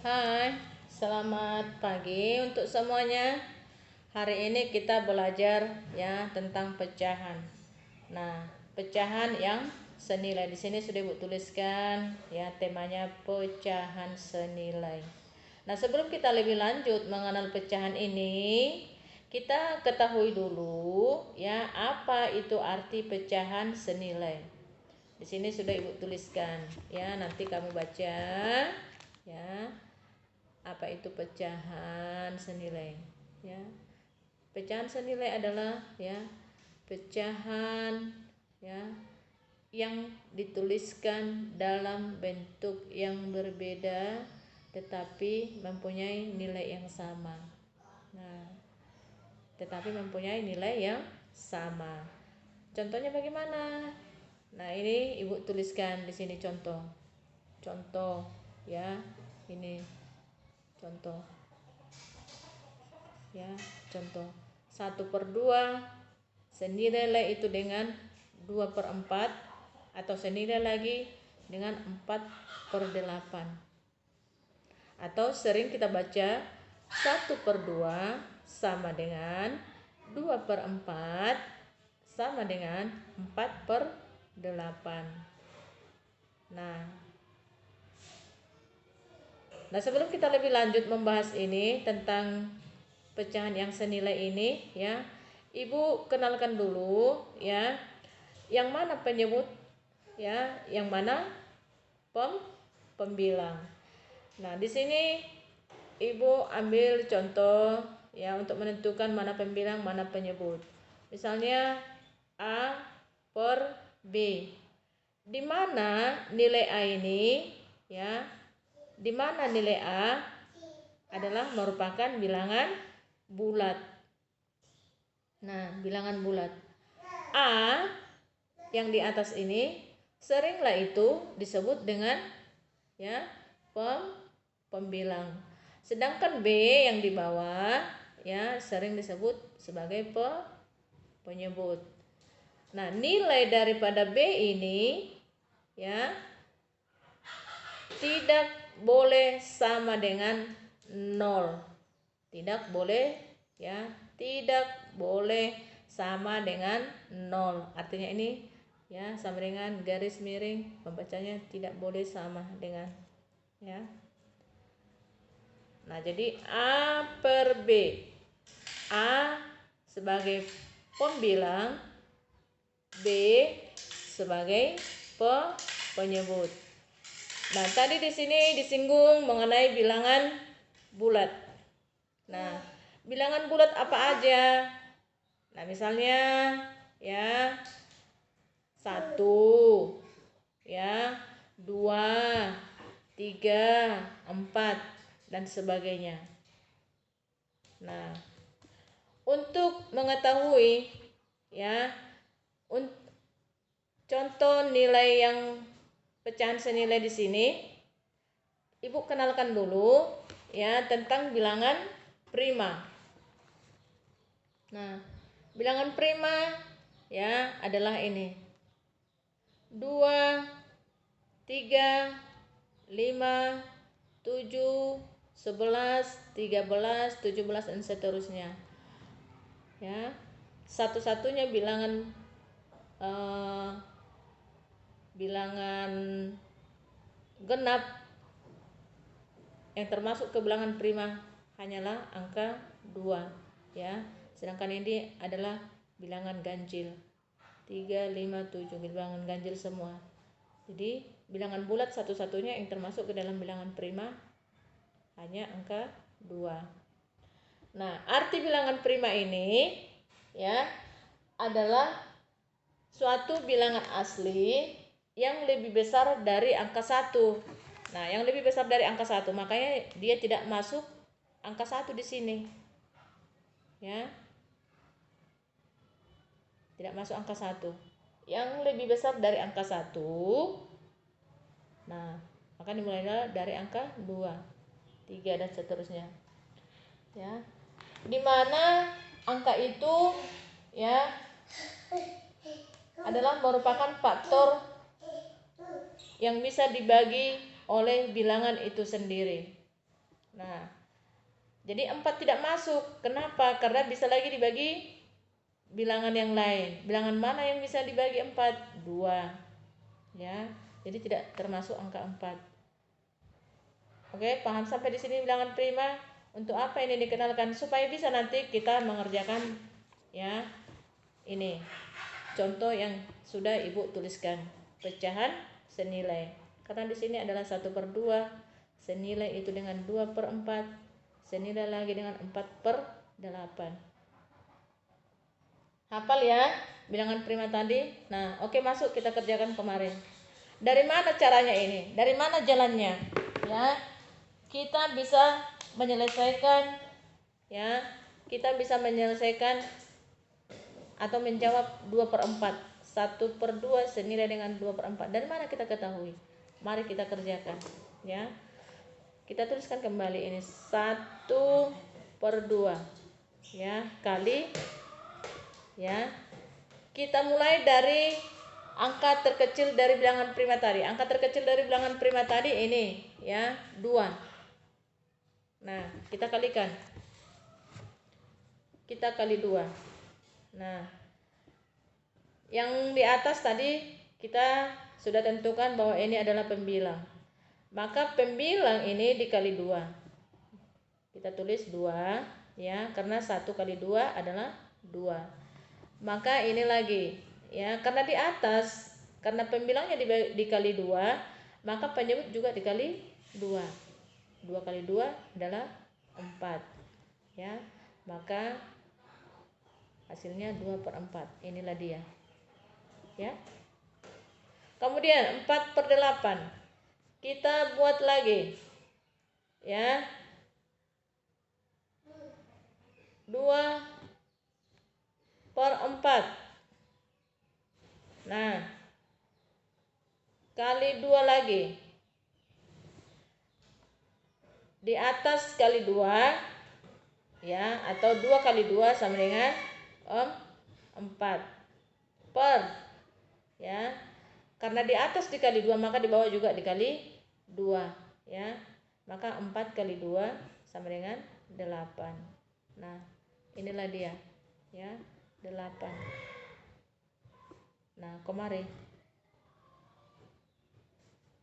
Hai, selamat pagi untuk semuanya. Hari ini kita belajar ya tentang pecahan. Nah, pecahan yang senilai di sini sudah Ibu tuliskan ya, temanya pecahan senilai. Nah, sebelum kita lebih lanjut mengenal pecahan ini, kita ketahui dulu ya apa itu arti pecahan senilai. Di sini sudah Ibu tuliskan ya, nanti kamu baca ya. Apa itu pecahan senilai ya? Pecahan senilai adalah ya pecahan ya yang dituliskan dalam bentuk yang berbeda tetapi mempunyai nilai yang sama. Nah, tetapi mempunyai nilai yang sama. Contohnya bagaimana? Nah, ini Ibu tuliskan di sini contoh. Contoh ya. Ini contoh ya, contoh 1/2 senilai itu dengan 2/4 atau senilai lagi dengan 4/8, atau sering kita baca 1/2 sama dengan 2/4 sama dengan 4/8. Nah, sebelum kita lebih lanjut membahas ini tentang pecahan yang senilai ini ya, Ibu kenalkan dulu ya, yang mana penyebut ya, yang mana pembilang. Nah, di sini Ibu ambil contoh ya untuk menentukan mana pembilang, mana penyebut. Misalnya A per B. Di mana nilai A ini ya? Di mana nilai A adalah merupakan bilangan bulat. Nah, bilangan bulat. A yang di atas ini seringlah itu disebut dengan ya pembilang. Sedangkan B yang di bawah ya sering disebut sebagai penyebut. Nah, nilai daripada B ini ya tidak boleh sama dengan 0. Tidak boleh ya, tidak boleh sama dengan 0. Artinya ini ya sama dengan garis miring, membacanya tidak boleh sama dengan ya. Nah, jadi A per B. A sebagai pembilang, B sebagai penyebut. Nah, tadi di sini disinggung mengenai bilangan bulat. Nah, bilangan bulat apa aja? Nah, misalnya ya 1 ya, 2, 3, 4 dan sebagainya. Nah, untuk mengetahui ya contoh nilai yang pecahan senilai di sini, Ibu kenalkan dulu ya tentang bilangan prima. Nah, bilangan prima ya adalah ini. 2, 3, 5, 7, 11, 13, 17 dan seterusnya. Ya. Satu-satunya bilangan genap yang termasuk ke bilangan prima hanyalah angka 2 ya. Sedangkan ini adalah bilangan ganjil. 3, 5, 7 bilangan ganjil semua. Jadi bilangan bulat satu-satunya yang termasuk ke dalam bilangan prima hanya angka 2. Nah, arti bilangan prima ini ya adalah suatu bilangan asli yang lebih besar dari angka 1. Nah, yang lebih besar dari angka 1, makanya dia tidak masuk angka 1 di sini. Ya. Tidak masuk angka 1. Yang lebih besar dari angka 1. Nah, maka dimulai dari angka 2, 3 dan seterusnya. Ya. Di mana angka itu ya adalah merupakan faktor yang bisa dibagi oleh bilangan itu sendiri. Nah, jadi 4 tidak masuk. Kenapa? Karena bisa lagi dibagi bilangan yang lain. Bilangan mana yang bisa dibagi 4? 2. Ya. Jadi tidak termasuk angka 4. Oke, paham sampai di sini bilangan prima? Untuk apa ini dikenalkan? Supaya bisa nanti kita mengerjakan ya. Ini contoh yang sudah Ibu tuliskan. Pecahan senilai. Karena di sini adalah 1/2. Senilai itu dengan 2/4. Senilai lagi dengan 4/8. Hafal ya bilangan prima tadi. Nah, oke, masuk kita kerjakan kemarin. Dari mana caranya ini? Dari mana jalannya? Ya, kita bisa menyelesaikan ya. Kita bisa menyelesaikan atau menjawab 2/4. 1/2 senilai dengan 2/4. Dari mana kita ketahui? Mari kita kerjakan ya. Kita tuliskan kembali ini 1/2 ya kali ya. Kita mulai dari angka terkecil dari bilangan prima tadi. Angka terkecil dari bilangan prima tadi ini ya 2. Nah, kita kalikan. Kita kali 2. Nah, yang di atas tadi kita sudah tentukan bahwa ini adalah pembilang. Maka pembilang ini dikali 2. Kita tulis 2 ya, karena 1 kali 2 adalah 2. Maka ini lagi ya, karena di atas, karena pembilangnya dikali 2, maka penyebut juga dikali 2. 2 kali 2 adalah 4 ya. Maka hasilnya 2/4. Inilah dia ya. Kemudian 4/8 kita buat lagi ya. 2/4. Nah, kali 2 lagi. Di atas kali 2 ya, atau 2 kali 2 sama dengan 4 per ya. Karena di atas dikali 2 maka di bawah juga dikali 2 ya. Maka 4 kali 2 sama dengan 8. Nah, inilah dia ya, 8. Nah, kemari.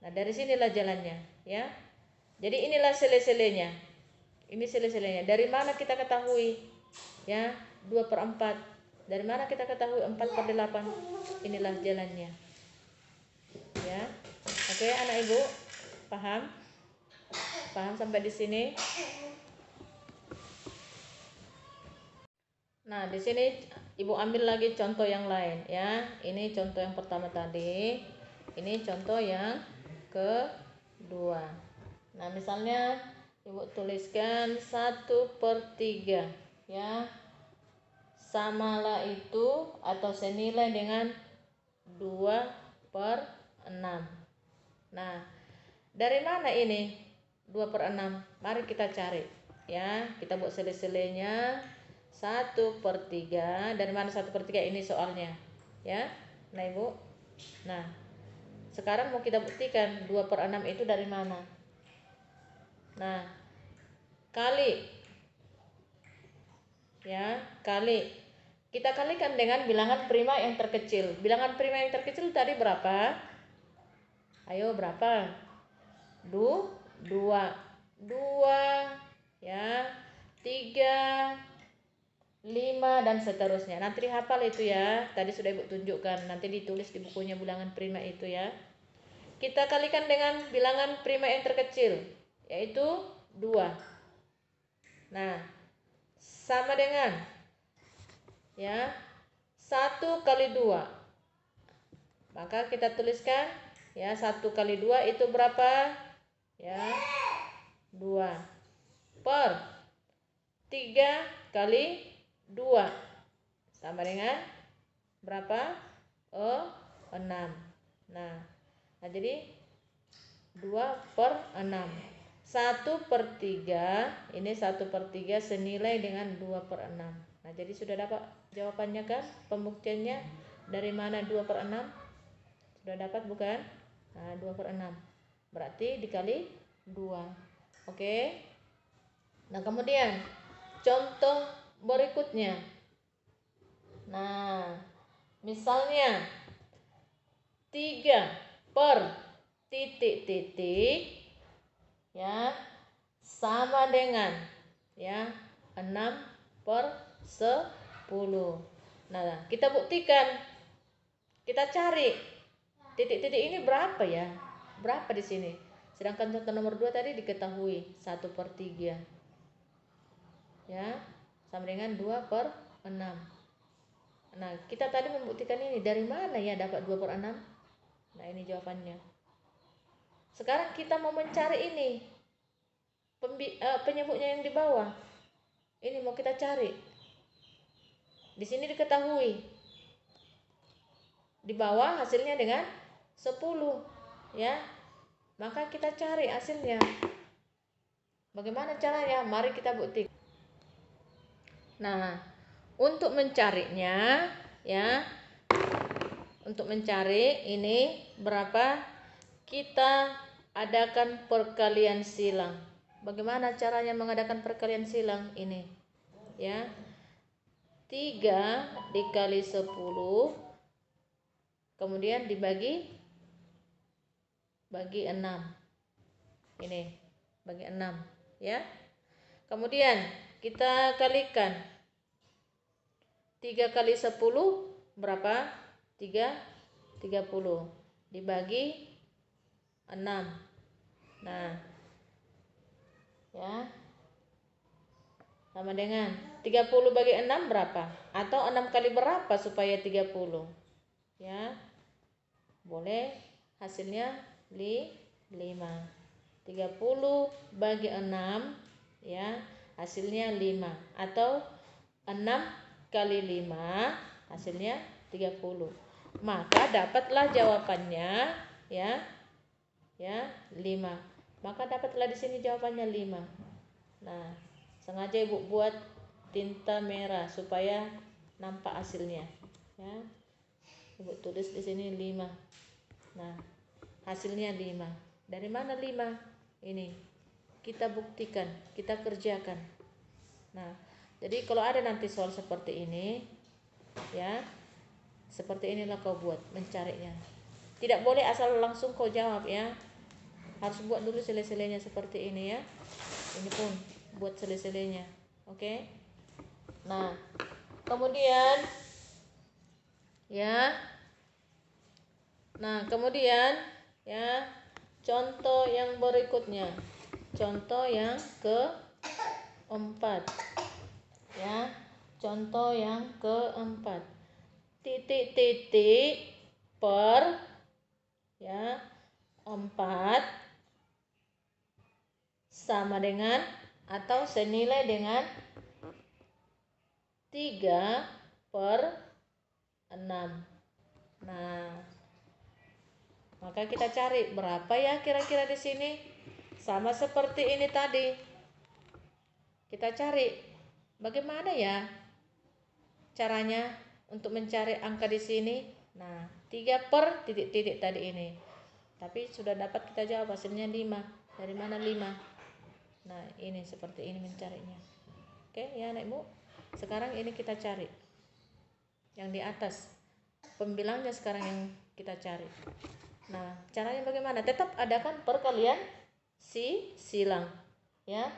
Nah, dari sinilah jalannya ya. Jadi inilah sele-selenya. Ini sele-selenya. Dari mana kita ketahui ya 2/4? Dari mana kita ketahui 4/8? Inilah jalannya ya. Oke, anak ibu paham? Paham sampai di sini? Nah, di sini ibu ambil lagi contoh yang lain ya. Ini contoh yang pertama tadi. Ini contoh yang kedua. Nah, misalnya ibu tuliskan 1/3 ya. Samalah itu atau senilai dengan 2/6. Nah, dari mana ini 2/6? Mari kita cari ya. Kita buat sele-selenya. 1/3. Dari mana 1/3? Ini soalnya ya. Nah, ibu. Nah, sekarang mau kita buktikan 2/6 itu dari mana. Nah, kali ya, kali. Kita kalikan dengan bilangan prima yang terkecil. Bilangan prima yang terkecil tadi berapa? Ayo, berapa? 2 ya, 3, 5 dan seterusnya. Nanti dihafal itu ya. Tadi sudah ibu tunjukkan. Nanti ditulis di bukunya bilangan prima itu ya. Kita kalikan dengan bilangan prima yang terkecil, yaitu 2. Nah, sama dengan ya 1 kali 2. Maka kita tuliskan ya 1 kali 2 itu berapa? Ya 2 per 3 kali 2 sama dengan berapa? 6. Nah, jadi 2/6. 1/3 ini 1/3 senilai dengan 2/6. Nah, jadi sudah dapat jawabannya kan? Pembuktiannya dari mana 2/6? Sudah dapat bukan? Nah, 2/6 berarti dikali 2. Oke. Nah, kemudian contoh berikutnya. Nah, misalnya 3 per titik-titik ya sama dengan ya 6 per 10. Nah, kita buktikan. Kita cari titik-titik ini berapa ya? Berapa di sini? Sedangkan contoh nomor 2 tadi diketahui 1 per 3. Ya, sama dengan 2 per 6. Nah, kita tadi membuktikan ini. Dari mana ya dapat 2 per 6? Nah, ini jawabannya. Sekarang kita mau mencari ini. Penyebutnya yang di bawah. Ini mau kita cari. Di sini diketahui. Di bawah hasilnya dengan 10 ya. Maka kita cari hasilnya. Bagaimana caranya? Mari kita buktikan. Nah, untuk mencarinya ya. Untuk mencari ini berapa? Kita adakan perkalian silang. Bagaimana caranya mengadakan perkalian silang ini? Ya. 3 dikali 10 kemudian dibagi 6. Ini bagi 6 ya. Kemudian kita kalikan 3 kali 10 berapa? 30 dibagi 6. Nah, ya. Sama dengan 30 bagi 6 berapa? Atau 6 kali berapa supaya 30? Ya. Boleh hasilnya 5. 30 bagi 6 ya, hasilnya 5 atau 6 kali 5 hasilnya 30. Maka dapatlah jawabannya ya. Ya, 5. Maka dapatlah di sini jawabannya 5. Nah, sengaja Ibu buat tinta merah supaya nampak hasilnya ya. Ibu tulis di sini 5. Nah, hasilnya 5. Dari mana 5? Ini kita buktikan, kita kerjakan. Nah, jadi kalau ada nanti soal seperti ini ya, seperti inilah kau buat mencarinya. Tidak boleh asal langsung kau jawab ya. Harus buat dulu sele-selenya seperti ini ya. Ini pun buat sele-selenya. Oke. Nah, kemudian ya. Nah, kemudian ya, contoh yang berikutnya. Contoh yang keempat. Ya. Contoh yang keempat. Titik-titik per ya 4 sama dengan atau senilai dengan 3 per 6. Nah, maka kita cari berapa ya kira-kira di sini. Sama seperti ini tadi. Kita cari bagaimana ya caranya untuk mencari angka di sini. Nah, 3 per titik-titik tadi ini. Tapi sudah dapat kita jawab hasilnya 5. Dari mana 5? Nah, ini seperti ini mencarinya. Oke, ya anak ibu. Sekarang ini kita cari yang di atas. Pembilangnya sekarang yang kita cari. Nah, caranya bagaimana? Tetap adakan perkalian silang. Ya.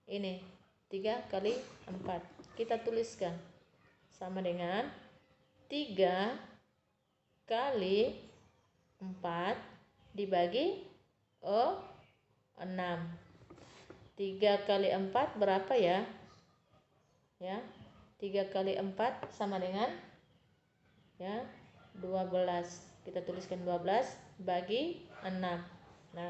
Ini 3 kali 4. Kita tuliskan sama dengan 3 kali 4 dibagi 6. 3 kali 4 berapa ya? Ya. 3 kali 4 sama dengan ya 12. Kita tuliskan 12 bagi 6. Nah,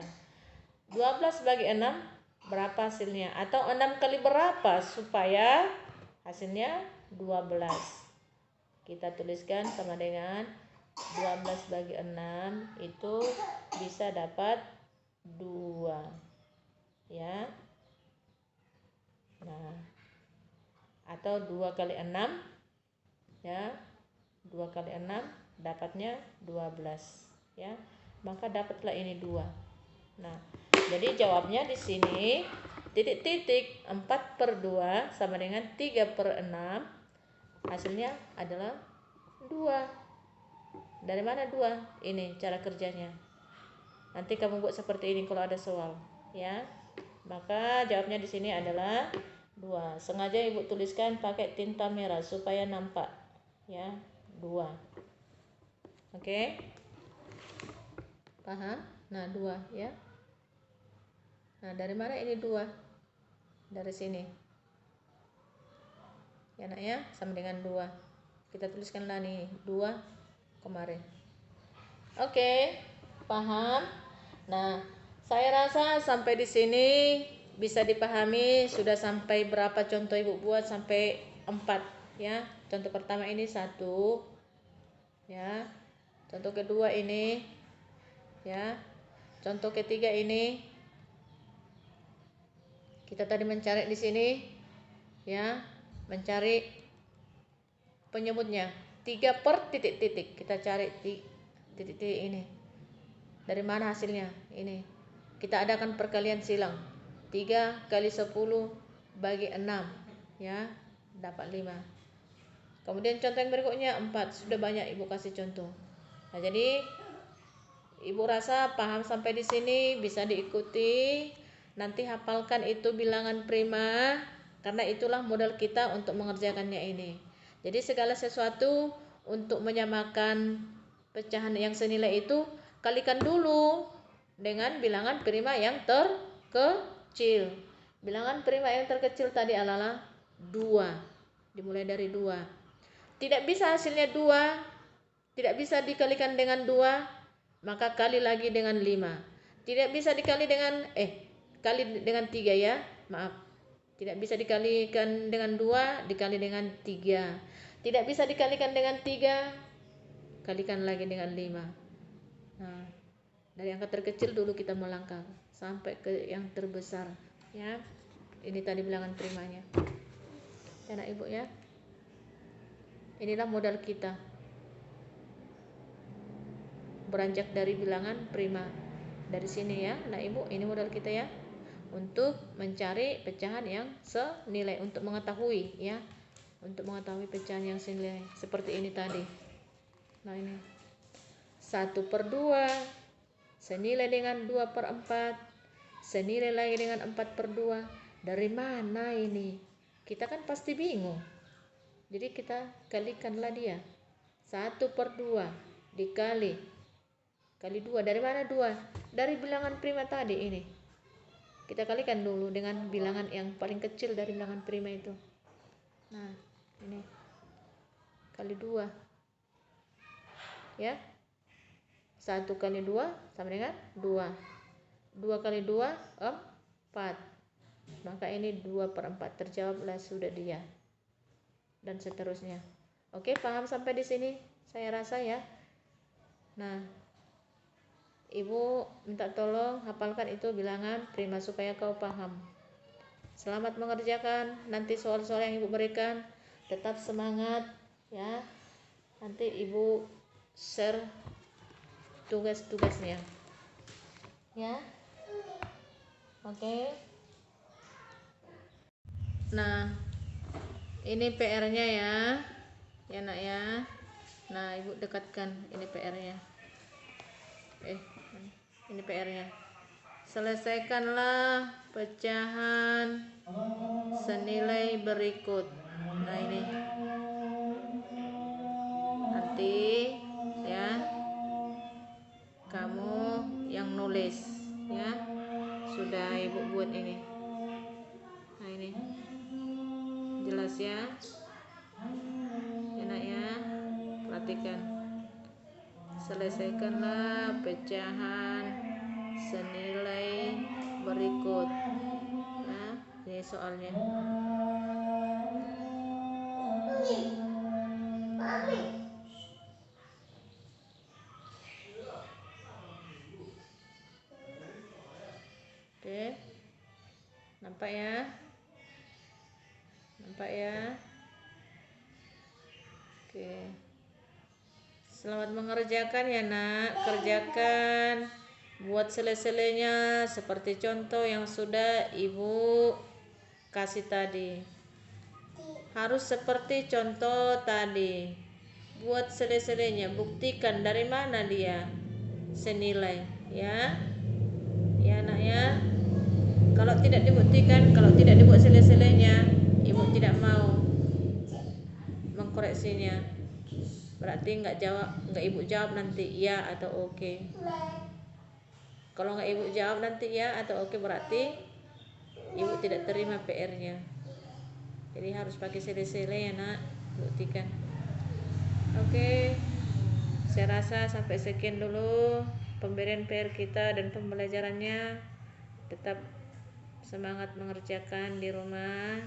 12 bagi 6 berapa hasilnya? Atau 6 kali berapa supaya hasilnya 12? Kita tuliskan sama dengan 12 bagi 6 itu bisa dapat 2. Ya. Nah, atau 2 kali 6 ya. 2 kali 6 dapatnya 12 ya. Maka dapatlah ini 2. Nah, jadi jawabnya di sini titik-titik 4/2 sama dengan 3/6. Hasilnya adalah 2. Dari mana 2? Ini cara kerjanya. Nanti kamu buat seperti ini kalau ada soal, ya. Maka jawabnya di sini adalah 2. Sengaja Ibu tuliskan pakai tinta merah supaya nampak, ya. 2. Oke? Paham? Nah, 2 ya. Nah, dari mana ini 2? Dari sini. Ya, Nak ya, sama dengan 2. Kita tuliskanlah nih 2 kemarin. Oke, paham? Nah, saya rasa sampai di sini bisa dipahami. Sudah sampai berapa contoh Ibu buat? Sampai 4 ya. Contoh pertama ini 1 ya. Contoh kedua ini ya. Contoh ketiga ini kita tadi mencari di sini ya, mencari penyebutnya 3 per titik-titik. Kita cari titik-titik ini. Dari mana hasilnya? Ini. Kita adakan perkalian silang. 3 kali 10 bagi 6 ya, dapat 5. Kemudian contoh yang berikutnya 4. Sudah banyak Ibu kasih contoh. Nah, jadi Ibu rasa paham sampai di sini, bisa diikuti. Nanti hafalkan itu bilangan prima, karena itulah modal kita untuk mengerjakannya ini. Jadi segala sesuatu untuk menyamakan pecahan yang senilai itu, kalikan dulu dengan bilangan prima yang terkecil. Bilangan prima yang terkecil tadi adalah 2. Dimulai dari 2. Tidak bisa hasilnya 2, tidak bisa dikalikan dengan 2, maka kali lagi dengan 5. Tidak bisa dikali dengan kali dengan 3 ya. Maaf. Tidak bisa dikalikan dengan 2, dikali dengan 3. Tidak bisa dikalikan dengan 3, kalikan lagi dengan 5. Nah, dari angka terkecil dulu kita melangkah sampai ke yang terbesar ya. Ini tadi bilangan primanya. Anak Ibu ya. Inilah modal kita. Beranjak dari bilangan prima. Dari sini ya, Anak Ibu, ini modal kita ya. Untuk mencari pecahan yang senilai, untuk mengetahui ya. Untuk mengetahui pecahan yang senilai seperti ini tadi. Nah, ini 1/2 senilai dengan 2/4, senilai lagi dengan 4/2. Dari mana ini? Kita kan pasti bingung. Jadi kita kalikanlah dia. 1/2 dikali 2. Dari mana 2? Dari bilangan prima tadi ini. Kita kalikan dulu dengan bilangan yang paling kecil dari bilangan prima itu. Nah, ini kali 2 ya. 1 kali 2 sama dengan 2. 2 kali 2 4. Maka ini 2/4. Terjawablah sudah dia. Dan seterusnya. Oke, paham sampai di sini? Saya rasa ya. Nah, Ibu minta tolong hafalkan itu bilangan prima supaya kau paham. Selamat mengerjakan. Nanti soal-soal yang Ibu berikan, tetap semangat ya. Nanti Ibu share tugas-tugasnya ya. Oke. Nah, ini PR-nya ya. Ya, Nak ya. Nah, Ibu dekatkan ini PR-nya. Ini PR-nya. Selesaikanlah pecahan senilai berikut. Nah, ini. Nanti ya, kamu yang nulis ya. Sudah Ibu buat ini. Nah, ini. Jelas ya. Enak ya. Perhatikan. Selesaikanlah pecahan senilai berikut. Nah, ini soalnya. Oke. Nampak ya? Nampak ya? Oke. Selamat mengerjakan ya, Nak. Kerjakan. Buat sele-selenya seperti contoh yang sudah Ibu kasih tadi. Harus seperti contoh tadi. Buat sele-selenya, buktikan dari mana dia senilai, ya. Ya, Nak ya. Kalau tidak dibuktikan, kalau tidak dibuat sele-selenya, Ibu tidak mau mengkoreksinya. Berarti nggak Ibu jawab nanti ya atau oke. Kalau nggak Ibu jawab nanti ya atau oke, berarti Ibu tidak terima PR-nya. Jadi harus pakai sele-sele ya, Nak. Buktikan. Oke. Saya rasa sampai sekian dulu pemberian PR kita dan pembelajarannya. Tetap semangat mengerjakan di rumah.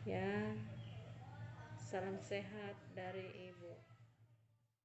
Ya. Salam sehat dari